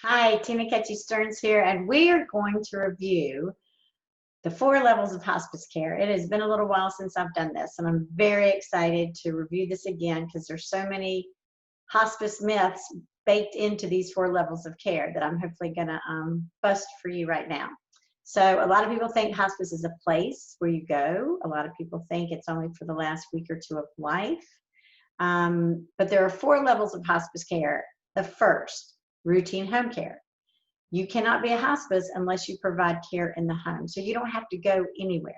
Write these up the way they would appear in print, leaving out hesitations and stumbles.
Hi, Tina Ketchie Stearns here, and we are going to review the 4 levels of hospice care. It has been a little while since I've done this, and I'm very excited to review this again because there's so many hospice myths baked into these 4 levels of care that I'm hopefully going to bust for you right now. So a lot of people think hospice is a place where you go. A lot of people think it's only for the last week or two of life. But there are 4 levels of hospice care. The first, routine home care. You cannot be a hospice unless you provide care in the home. So you don't have to go anywhere.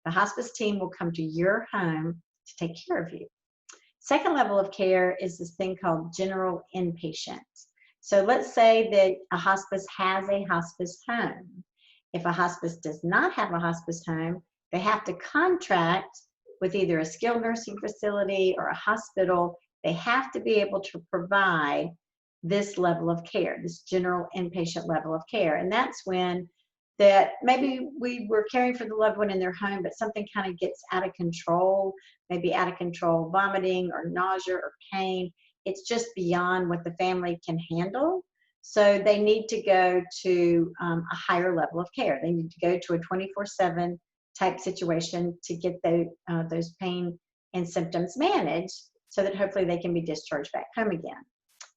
The hospice team will come to your home to take care of you. Second level of care is this thing called general inpatient. So let's say that a hospice has a hospice home. If a hospice does not have a hospice home, they have to contract with either a skilled nursing facility or a hospital. They have to be able to provide this level of care, this general inpatient level of care. And that's when that maybe we were caring for the loved one in their home, but something kind of gets out of control, maybe out of control vomiting or nausea or pain. It's just beyond what the family can handle. So they need to go to a higher level of care. They need to go to a 24/7 type situation to get those pain and symptoms managed so that hopefully they can be discharged back home again.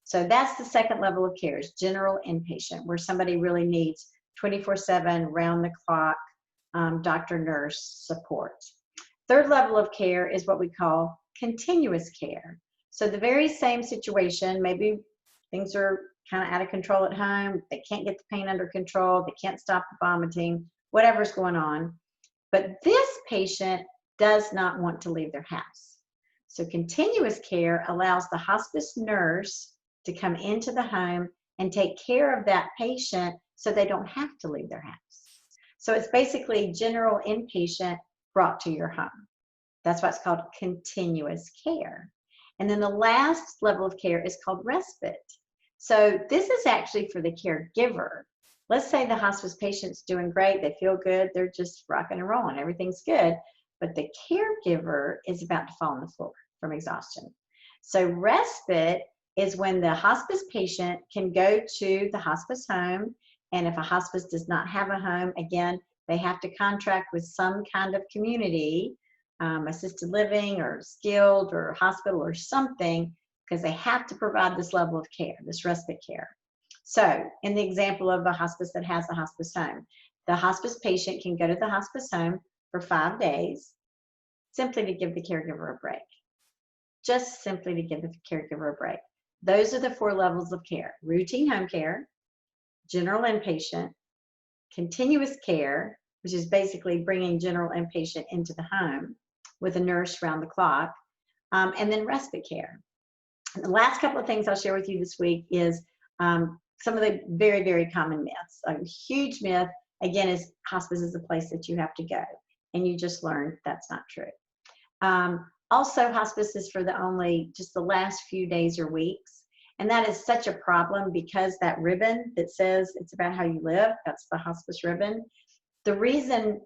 So that's the second level of care, is general inpatient, where somebody really needs 24/7, round-the-clock doctor, nurse support. Third level of care is what we call continuous care. So the very same situation, maybe things are kind of out of control at home, they can't get the pain under control, they can't stop the vomiting, whatever's going on. But this patient does not want to leave their house. So continuous care allows the hospice nurse to come into the home and take care of that patient so they don't have to leave their house. So it's basically general inpatient brought to your home. That's why it's called continuous care. And then the last level of care is called respite. So this is actually for the caregiver. Let's say the hospice patient's doing great, they feel good, they're just rocking and rolling, everything's good, but the caregiver is about to fall on the floor from exhaustion. So respite is when the hospice patient can go to the hospice home, and if a hospice does not have a home, again, they have to contract with some kind of community, assisted living or skilled or hospital or something, because they have to provide this level of care, this respite care. So in the example of a hospice that has a hospice home, the hospice patient can go to the hospice home for 5 days simply to give the caregiver a break. Just simply to give the caregiver a break. Those are the 4 levels of care: routine home care, general inpatient, continuous care, which is basically bringing general inpatient into the home with a nurse round the clock, and then respite care. And the last couple of things I'll share with you this week is some of the very, very common myths. A huge myth, again, is hospice is a place that you have to go, and you just learned that's not true. Also, hospice is for just the last few days or weeks. And that is such a problem because that ribbon that says it's about how you live, that's the hospice ribbon. The reason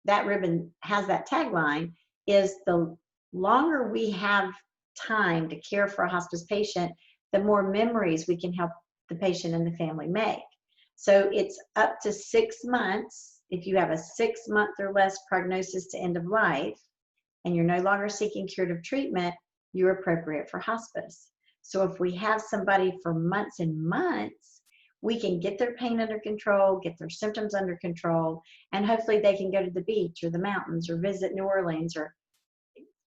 that ribbon has that tagline is the longer we have time to care for a hospice patient, the more memories we can help the patient and the family make. So it's up to 6 months. If you have a 6-month or less prognosis to end of life, and you're no longer seeking curative treatment, you're appropriate for hospice. So if we have somebody for months and months, we can get their pain under control, get their symptoms under control, and hopefully they can go to the beach or the mountains or visit New Orleans or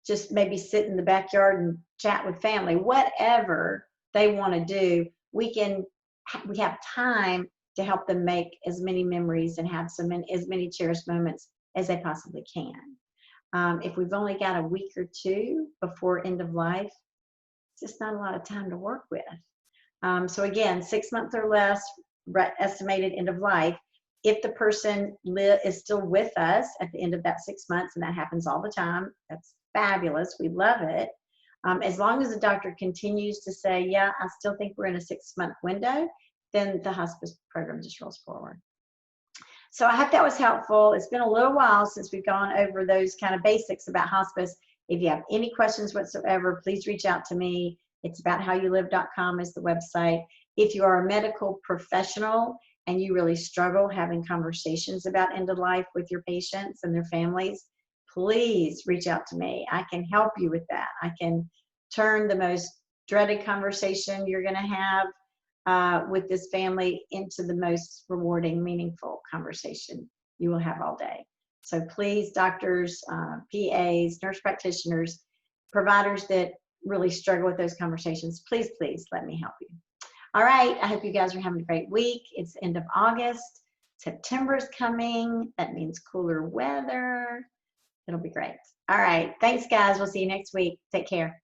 just maybe sit in the backyard and chat with family. Whatever they want to do, we have time to help them make as many memories and have as many cherished moments as they possibly can. If we've only got a week or two before end of life, it's just not a lot of time to work with. So again, 6 months or less, estimated end of life. If the person is still with us at the end of that 6 months, and that happens all the time, that's fabulous. We love it. As long as the doctor continues to say, yeah, I still think we're in a 6-month window, then the hospice program just rolls forward. So I hope that was helpful. It's been a little while since we've gone over those kind of basics about hospice. If you have any questions whatsoever, please reach out to me. It's abouthowyoullive.com is the website. If you are a medical professional and you really struggle having conversations about end of life with your patients and their families, please reach out to me. I can help you with that. I can turn the most dreaded conversation you're going to have with this family into the most rewarding, meaningful conversation you will have all day. So please, doctors, PAs, nurse practitioners, providers that really struggle with those conversations, please, please let me help you. All right, I hope you guys are having a great week. It's the end of August. September's coming. That means cooler weather. It'll be great. All right, thanks guys. We'll see you next week. Take care.